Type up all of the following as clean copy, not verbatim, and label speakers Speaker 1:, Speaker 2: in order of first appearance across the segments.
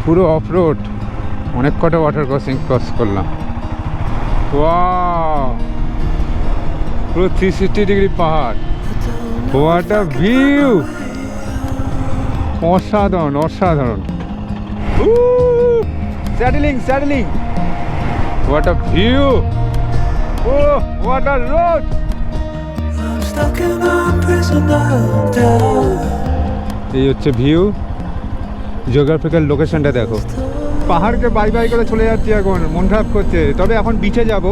Speaker 1: পুরো of road, অনেক কটা ওয়াটার ক্রসিং ক্রস করলাম। ওয়াও, পুরো 360 ডিগ্রি পাহাড়। হোয়াট আ ভিউ, অসাধারণ অসাধারণ। Saddling saddling, what a view, oh what a road. এই হচ্ছে ভিউ, জিওগ্রাফিক্যাল লোকেশনটা দেখো। পাহাড়কে বাই বাই করে চলে যাচ্ছি এখন, মন খারাপ করছে, তবে এখন বিচে যাব।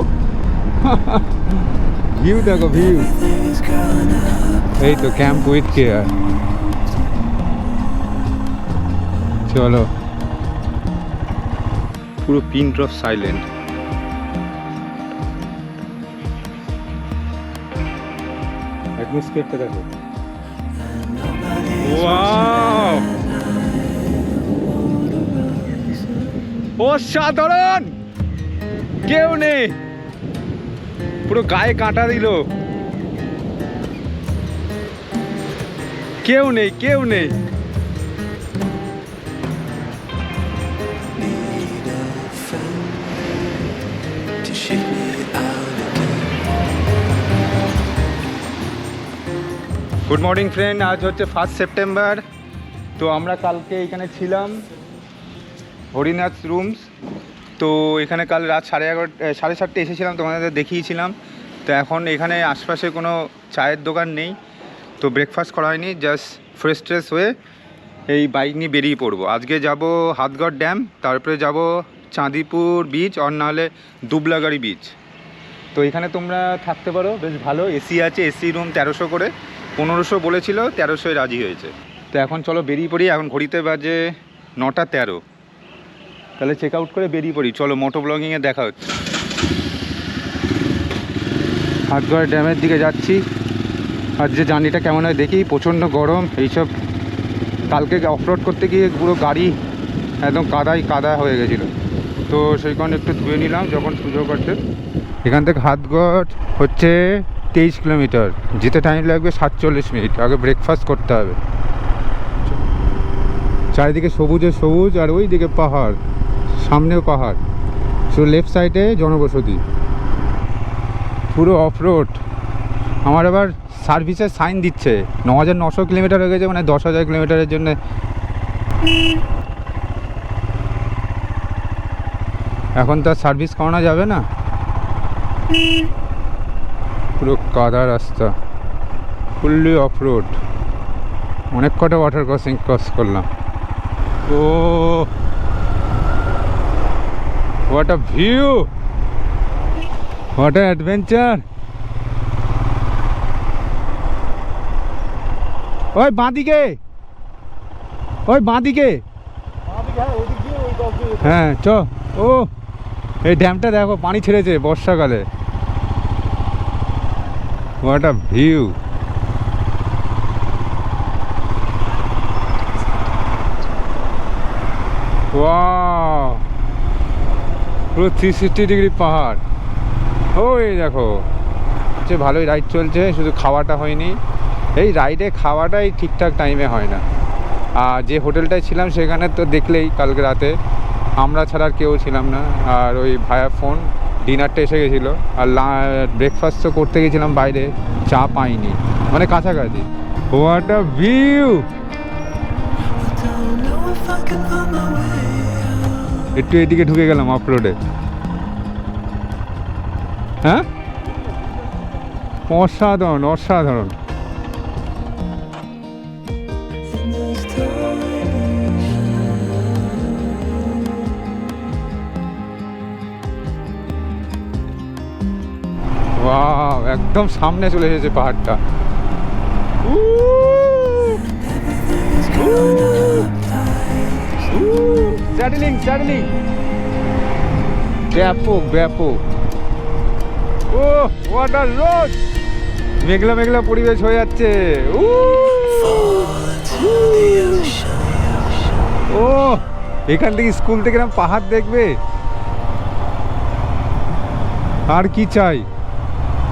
Speaker 1: ভিউ দেখো ভিউ, এই তো ক্যাম্প উইথ কেয়ার। চলো, পুরো পিন ড্রপ সাইলেন্ট। অ্যাটমসফিয়ারটা দেখো, ওয়াও অসাধারণ। কেউ নেই, পুরো গায়ে কাঁটা দিল, কেউ নেই কেউ নেই। গুড মর্নিং ফ্রেন্ড, আজ হচ্ছে 1 সেপ্টেম্বর। তো আমরা কালকে এখানে ছিলাম হরিনাথ রুমস। তো এখানে কাল রাত 7:30 এসেছিলাম, তোমাদের দেখিয়েছিলাম। তো এখন এখানে আশপাশে কোনো চায়ের দোকান নেই, তো ব্রেকফাস্ট করা হয়নি, জাস্ট ফ্রেশ ট্রেশ হয়ে এই বাইক নিয়ে বেরিয়ে পড়বো। আজকে যাব হাতগড় ড্যাম, তারপরে যাব চাঁদিপুর বিচ, আর নাহলে দুবলাগাড়ি বিচ। তো এখানে তোমরা থাকতে পারো, বেশ ভালো, এসি আছে, এসি রুম 1300 করে, 1500 বলেছিল, 1300 রাজি হয়েছে। তো এখন চলো বেরিয়ে পড়ি, এখন ঘড়িতে বাজে 9:13। তাহলে চেক আউট করে বেরিয়ে পড়ি, চলো মোটো ব্লগিংয়ে দেখা হচ্ছে। হাতগড় ড্যামের দিকে যাচ্ছি। আর যে জার্নিটা কেমন হয় দেখি, প্রচণ্ড গরম এইসব। কালকে অফরোড করতে গিয়ে পুরো গাড়ি একদম কাদায় কাদা হয়ে গেছিলো, তো সেই কারণে একটু ধুয়ে নিলাম যখন পুজো করতে। এখান থেকে হাতগড় হচ্ছে 23 কিলোমিটার, যেতে টাইম লাগবে 47 মিনিট। আগে ব্রেকফাস্ট করতে হবে। চারিদিকে সবুজে সবুজ, আর ওই দিকে পাহাড়, সামনেও পাহাড়, শুধু লেফট সাইডে জনবসতি, পুরো অফ রোড। আমার আবার সার্ভিসের সাইন দিচ্ছে 9900 কিলোমিটার হয়ে গেছে, মানে 10,000 কিলোমিটারের জন্য। এখন তো আর সার্ভিস করানো যাবে না, পুরো কাদা রাস্তা, ফুললি অফ রোড। অনেক কটা ওয়াটার ক্রসিং ক্রস করলাম। Oh what a view, what a adventure. ওই বাঁদিকে, ওই বাঁদিকে, হ্যাঁ চ। ও এই ড্যামটা দেখো, পানি ছেড়েছে বর্ষাকালে। What a view. ওয়াও, পুরো 360 ডিগ্রি পাহাড়। ওই দেখো, হচ্ছে ভালোই রাইড চলছে, শুধু খাওয়াটা হয়নি। এই রাইডে খাওয়াটাই ঠিকঠাক টাইমে হয় না। আর যে হোটেলটায় ছিলাম সেখানে তো দেখলেই, কালকে রাতে আমরা ছাড়া আর কেউ ছিলাম না। আর ওই ভায়া ফোন ডিনারটা এসে গেছিলো, আর ব্রেকফাস্ট তো করতে গেছিলাম বাইরে, চা পাইনি, মানে কাছাকাছি। What a view. একটু এদিকে ঢুকে গেলাম অফ রোডে। হ্যাঁ, অসাধারণ অসাধারণ। ওয়াও, একদম সামনে চলে এসেছে পাহাড়টা। স্যাডেলিং স্যাডেলিং, ব্যাপক ব্যাপক। ও হোয়াট আ রোড, মেঘলা মেঘলা পরিবেশ হয়ে যাচ্ছে। ও এখান থেকে স্কুল থেকে এরকম পাহাড় দেখবে, আর কি চাই।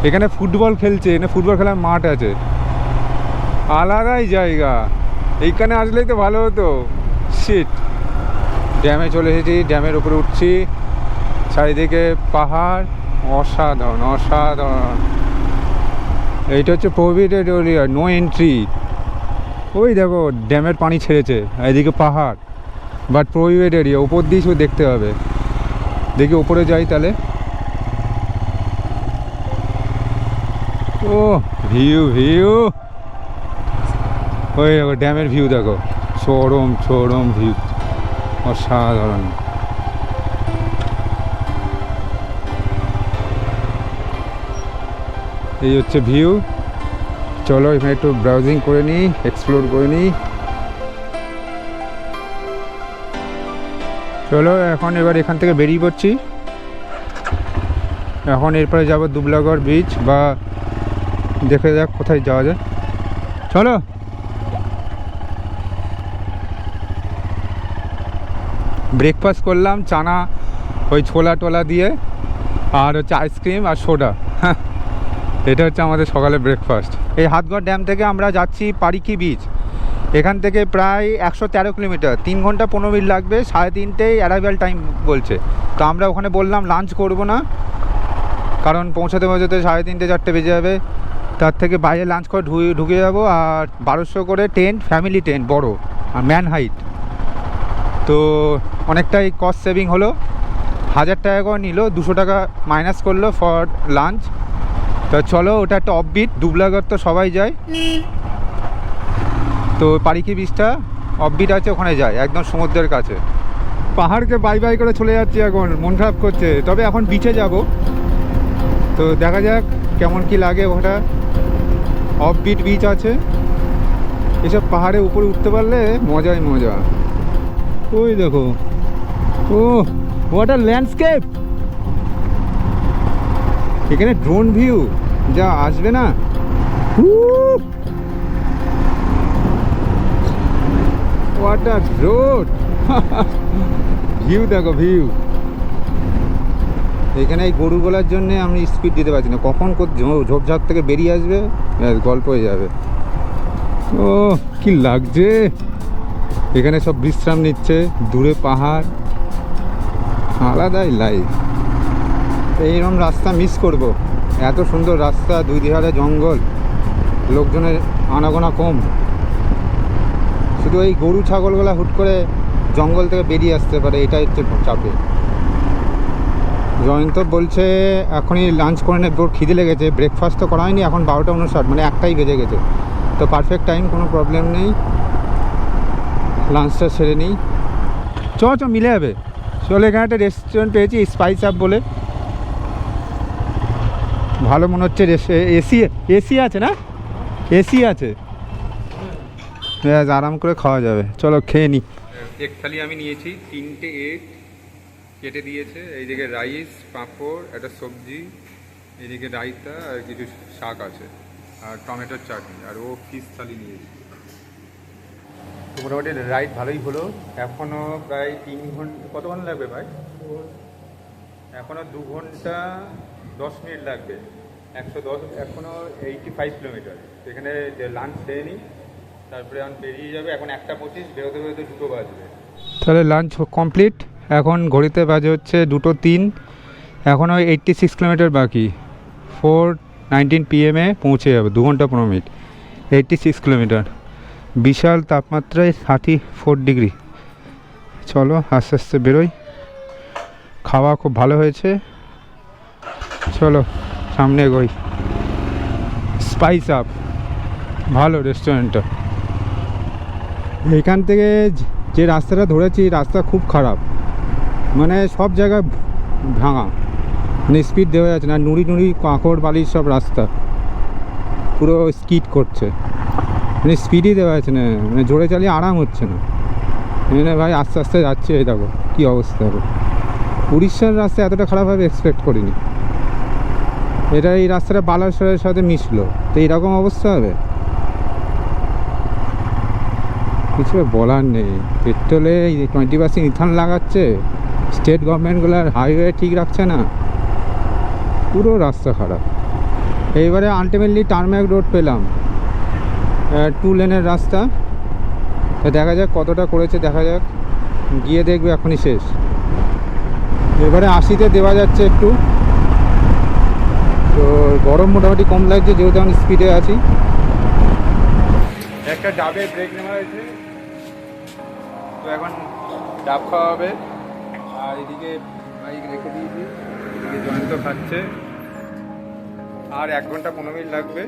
Speaker 1: এখানে ফুটবল খেলছে, এখানে ফুটবল খেলার মাঠ আছে, আলাদাই জায়গা। এইখানে আসলেই তো ভালো হতো। শিট, ড্যামে চলে এসেছি, ড্যামের উপরে উঠছি, চারিদিকে পাহাড়, অসাধারণ অসাধারণ। এইটা হচ্ছে প্রোহিবিটেড এরিয়া, নো এন্ট্রি। ওই দেখো ড্যামের পানি ছেড়েছে, এদিকে পাহাড়, বাট প্রোহিবিটেড এরিয়া, উপর দিয়ে শুধু দেখতে হবে। দেখি উপরে যাই তাহলে। ও ভিউ ভিউ, ওই দেখো ড্যামের ভিউ দেখো, চরম চরম ভিউ, অসাধারণ। এই হচ্ছে ভিউ। চলো এখানে একটু ব্রাউজিং করে নিই, এক্সপ্লোর করে নিই। চলো এখন এবার এখান থেকে বেরিয়ে পড়ছি। এখন এরপরে যাবো দুবলাগড় বিচ, বা দেখে যাক কোথায় যাওয়া যায়। চলো। ব্রেকফাস্ট করলাম চানা, ওই ছোলা টোলা দিয়ে, আর হচ্ছে আইসক্রিম আর সোডা। এটা হচ্ছে আমাদের সকালে ব্রেকফাস্ট। এই হাতগড় ড্যাম থেকে আমরা যাচ্ছি পারিকি বিচ। এখান থেকে প্রায় 113 কিলোমিটার, 3 ঘন্টা 15 মিনিট লাগবে। 3:30 অ্যারাইভাল টাইম বলছে। তো আমরা ওখানে বললাম লাঞ্চ করব না, কারণ পৌঁছাতে পৌঁছাতে 3:30 4টে বেজে যাবে। তার থেকে বাইরে লাঞ্চ করে ঢুকে যাবো। আর 1200 করে টেন্ট, ফ্যামিলি টেন্ট বড়, আর ম্যান হাইট। তো অনেকটাই কস্ট সেভিং হলো। 1000 টাকা করে নিল, 200 টাকা মাইনাস করলো ফর লাঞ্চ। তো চলো, ওটা একটা অফবিট, দুবলাগড় তো সবাই যায়। তো পারিকি বিচটা অফবিট আছে, ওখানে যায়, একদম সমুদ্রের কাছে। পাহাড়কে বাই বাই করে চলে যাচ্ছি এখন, মন খারাপ করছে। তবে এখন বিচে যাব, তো দেখা যাক কেমন কি লাগে। ওটা অফবিট বিচ আছে, এসব পাহাড়ে উপরে উঠতে পারলে মজাই মজা। ওই দেখো, ও হোয়াট আ ল্যান্ডস্কেপ। এখানে ড্রোন ভিউ যা আসবে না, হোয়াট আ রোড। ভিউ দেখো ভিউ। এখানে এই গরুগুলার জন্য আমি স্পিড দিতে পারছি না, কখন ঝোপঝাপ থেকে বেরিয়ে আসবে, গল্প হয়ে যাবে। ও কি লাগছে, এখানে সব বিশ্রাম নিচ্ছে, দূরে পাহাড়, আলাদাই লাইফ। এইরকম রাস্তা মিস করব, এত সুন্দর রাস্তা, দুই ধারে জঙ্গল, লোকজনের আনাগোনা কম। শুধু এই গরু ছাগলগুলা হুট করে জঙ্গল থেকে বেরিয়ে আসতে পারে, এটাই হচ্ছে চাপে। জয়ন্ত বলছে এখনই লাঞ্চ করে নেব, ওর খিদে লেগেছে। ব্রেকফাস্ট তো করা হয়নি, এখন 12টা 59, মানে 1টাই বেজে গেছে। তো পারফেক্ট টাইম, কোনো প্রবলেম নেই। লাঞ্চটা সেরে নিই, চ মিলে যাবে। চলো, এখানে একটা রেস্টুরেন্ট পেয়েছি, স্পাইস আপ বলে, ভালো মনে হচ্ছে। এসি এসি আছে না, এসি আছে, আরাম করে খাওয়া যাবে। চলো খেয়ে নিই। এক থালি আমি নিয়েছি, 3টে এগ কেটে দিয়েছে। এইদিকে রাইস, পাঁপড়, একটা সবজি, এইদিকে রায়তা, আর কিছু শাক আছে, আর টমেটোর চাটনি, আর ও ফিশ থালি নিয়েছি। তো মোটামুটি রাইড ভালোই হলো। এখনও প্রায় 3 ঘন্টা, কতক্ষণ লাগবে ভাই? এখনও 2 ঘন্টা 10 মিনিট লাগবে। 110, এখনও 85 কিলোমিটার। এখানে লাঞ্চ খেয়ে নিই, তারপরে এখন বেরিয়ে যাবে। এখন 1টা 25, বেরোতে বেরোতে 2টো বাজবে। তাহলে লাঞ্চ কমপ্লিট। এখন ঘড়িতে বাজে হচ্ছে 2:03। এখনও 86 কিলোমিটার বাকি। 4:19 PM পৌঁছে যাবে, 2 ঘন্টা 15 মিনিট, 86 কিলোমিটার। বিশাল তাপমাত্রায় 34 ডিগ্রি। চলো আস্তে আস্তে বেরোই। খাওয়া খুব ভালো হয়েছে, চলো সামনে এগোই। স্পাইস আপ ভালো রেস্টুরেন্টটা। এখান থেকে যে রাস্তাটা ধরেছি, রাস্তা খুব খারাপ, মানে সব জায়গায় ভাঙা, মানে স্পিড দেওয়া যাচ্ছে না। নুড়ি নুড়ি কাঁকড় বালির সব রাস্তা, পুরো স্কিড করছে, মানে স্পিডই দেওয়া যাচ্ছে না, মানে জোরে চালিয়ে আরাম হচ্ছে না। এখানে ভাই আস্তে আস্তে যাচ্ছে, এই দেখো কী অবস্থা হবে। উড়িষ্যার রাস্তা এতটা খারাপভাবে এক্সপেক্ট করিনি। এটা এই রাস্তাটা বালাসরের সাথে মিশলো, তো এইরকম অবস্থা হবে, কিছু বলার নেই। পেট্রোলে 20% ইথান লাগাচ্ছে, স্টেট গভর্নমেন্টগুলো হাইওয়ে ঠিক রাখছে না, পুরো রাস্তা খারাপ। এইবারে আলটিমেটলি টার্ম্যাক রোড পেলাম, 2 লেনের রাস্তা। তো দেখা যাক কতটা করেছে, দেখা যাক। গিয়ে দেখবে এখনই শেষ। এবারে 80-তে দেওয়া যাচ্ছে একটু, তো গরম মোটামুটি কম লাগছে যেহেতু আমি স্পিডে আছি। একটা ডাবে ব্রেক নেওয়া হয়েছে, তো এখন ডাব খাওয়া হবে। আর এদিকে বাইক রেখে দিয়েছি, এদিকে জয়ন্ত খাচ্ছে। আর 1 ঘন্টা 15 মিনিট লাগবে।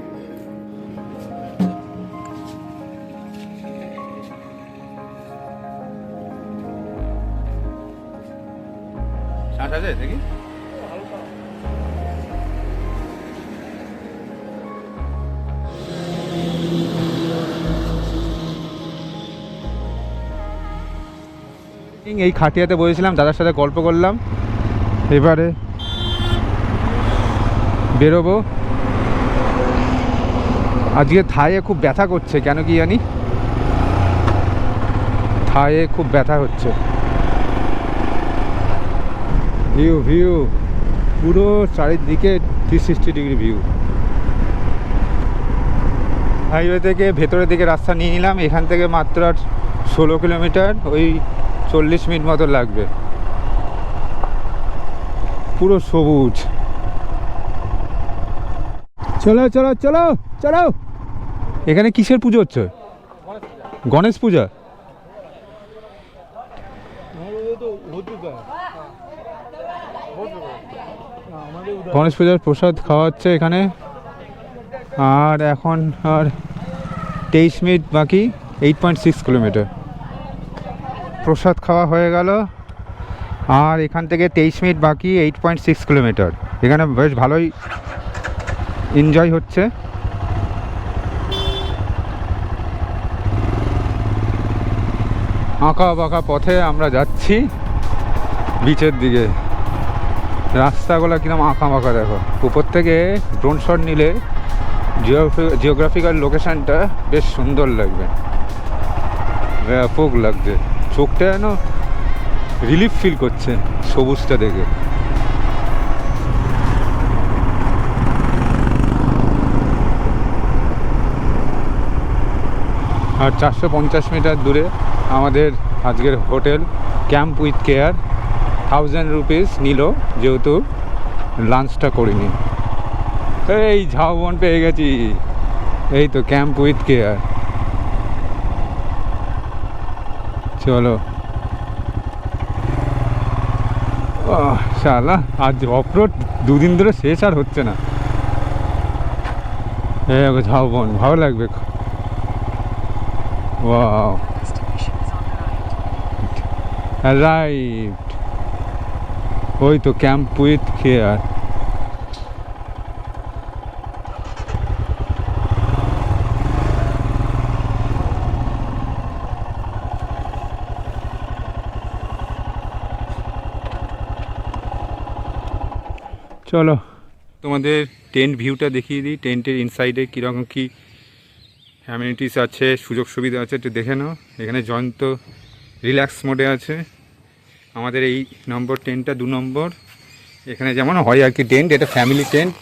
Speaker 1: শ্বাস আছে দেখি। এই খাটিয়াতে বসেছিলাম, দাদার সাথে গল্প করলাম। এবারে বেরোবো। আজকে থায়ে খুব ব্যথা করছে, কেন কি জানি, থায়ে খুব ব্যথা হচ্ছে। ভিউ ভিউ পুরো চারিদিকে 360 ডিগ্রি ভিউ। হাইওয়ে থেকে ভেতরের দিকে রাস্তা নিয়ে নিলাম, এখান থেকে মাত্র 16 কিলোমিটার, ওই 40 মিনিট মতো লাগবে। পুরো সবুজ। চলো চলো চলো চলো। এখানে কিসের পুজো হচ্ছে? গণেশ পূজা। গণেশ পূজার প্রসাদ খাওয়া হচ্ছে এখানে। আর এখন আর 23 মিনিট বাকি, 8.6 কিলোমিটার। প্রসাদ খাওয়া হয়ে গেল, আর এখান থেকে 23 মিনিট বাকি, 8.6 কিলোমিটার। এখানে বেশ ভালোই এনজয় হচ্ছে। আঁকা বাঁকা পথে আমরা যাচ্ছি বিচের দিকে। রাস্তাগুলো কিরকম আঁকা বাঁকা দেখো। উপর থেকে ড্রোন শট নিলে জিওগ্রাফিক্যাল লোকেশনটা বেশ সুন্দর লাগবে, ব্যাপক লাগছে। চোখটা যেন রিলিফ ফিল করছে সবুজটা দেখে। আর 450 মিটার দূরে আমাদের আজকের hotel camp with care. 1000 rupees নিল, যেহেতু লাঞ্চটা করিনি। এই ঝাউবন পেয়ে গেছি, এই তো ক্যাম্প উইথ কেয়ার। চলো শালা, আজ অফরোড 2 দিন ধরে শেষ আর হচ্ছে না। ঝাউবন ভালো লাগবে। ওয়াও, রাইট, ওই তো ক্যাম্প উইথ কেয়ার। চলো তোমাদের টেন্ট ভিউটা দেখিয়ে দিই। টেন্টের ইনসাইডে কীরকম কী অ্যামিনিটিস আছে, সুযোগ সুবিধা আছে একটু দেখে নাও। এখানে জয়ন্ত রিল্যাক্স মোডে আছে। আমাদের এই নম্বর টেন্টটা 2 নম্বর। এখানে যেমন হয় আর কি টেন্ট, এটা ফ্যামিলি টেন্ট,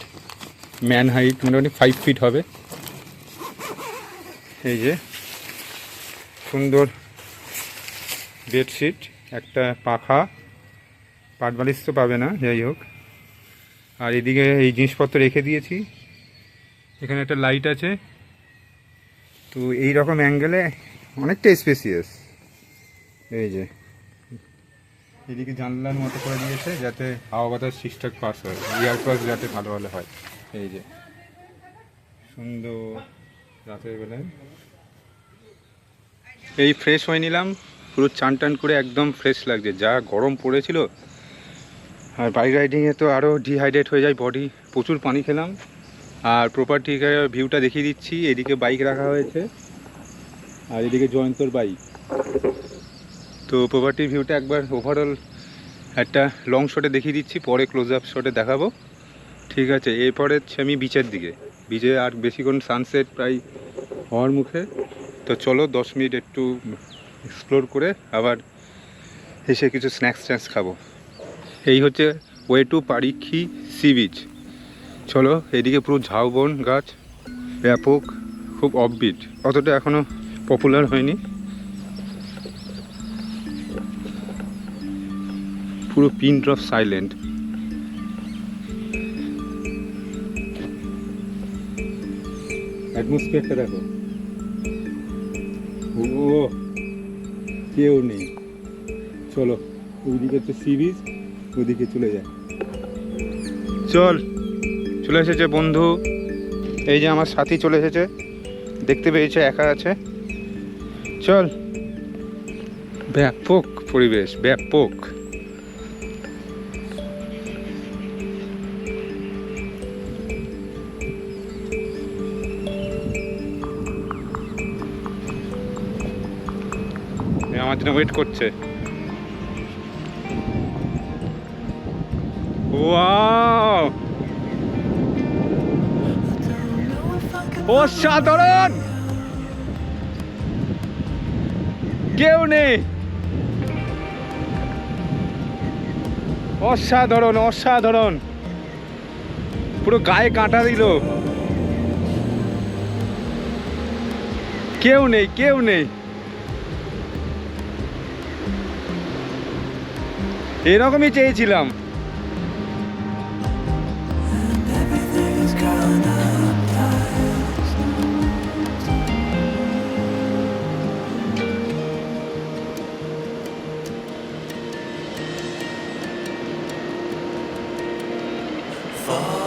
Speaker 1: ম্যান হাইট মোটামুটি 5 ফিট হবে। এই যে সুন্দর বেডশিট, একটা পাখা, পাট বালিশ তো পাবে না, যাই হোক। আর এদিকে এই জিনিসপত্র রেখে দিয়েছি। এখানে একটা লাইট আছে, তো এই রকম অ্যাঙ্গেলে অনেকটা স্পেসিয়াস। এই যে এদিকে জানলার মতো করে দিয়েছে যাতে হাওয়া বাতাস ঠিকঠাক পাস হয়, এয়ার পাস যাতে ভালো ভালো হয়। এই যে সুন্দর রাতের বেলায় এই ফ্রেশ হয়ে নিলাম, পুরো চান টান করে একদম ফ্রেশ লাগছে। যা গরম পড়েছিল, আর বাইক রাইডিংয়ে তো আরও ডিহাইড্রেট হয়ে যায় বডি। প্রচুর পানি খেলাম। আর প্রপার্টি ভিউটা দেখিয়ে দিচ্ছি। এদিকে বাইক রাখা হয়েছে, আর এদিকে জয়ন্তর বাইক। তো প্রপার্টির ভিউটা একবার ওভারঅল একটা লং শটে দেখিয়ে দিচ্ছি, পরে ক্লোজ আপ শটে দেখাবো, ঠিক আছে? এরপরে আমি বিচের দিকে, বিচে আর বেশিক্ষণ সানসেট প্রায় হওয়ার মুখে। তো চলো 10 মিনিট একটু এক্সপ্লোর করে আবার এসে কিছু স্ন্যাক্স খাবো। এই হচ্ছে ওয়ে টু পারিক্ষী সি বিচ। চলো, এদিকে পুরো ঝাউবন গাছ, ব্যাপক, খুব অফবিট, অতটা এখনও পপুলার হয়নি। পুরো পিন ড্রপ সাইলেন্ট। অ্যাটমসফিয়ারটা দেখো, ও কেউ নেই। চলো ওইদিকে তো সি বিচ, ওইদিকে চলে যায়। চলে এসেছে বন্ধু, এই যে আমার সাথী চলে এসেছে, দেখতে পেয়েছে একা আছে। চল, ব্যাপক পরিবেশ, ব্যাপক। আমার জন্য ওয়েট করছে। ওয়াও, অসাধারণ, কেউ নেই, অসাধারণ অসাধারণ, পুরো গায়ে কাঁটা দিল। কেউ নেই, কেউ নেই, এরকমই চেয়েছিলাম।
Speaker 2: Fall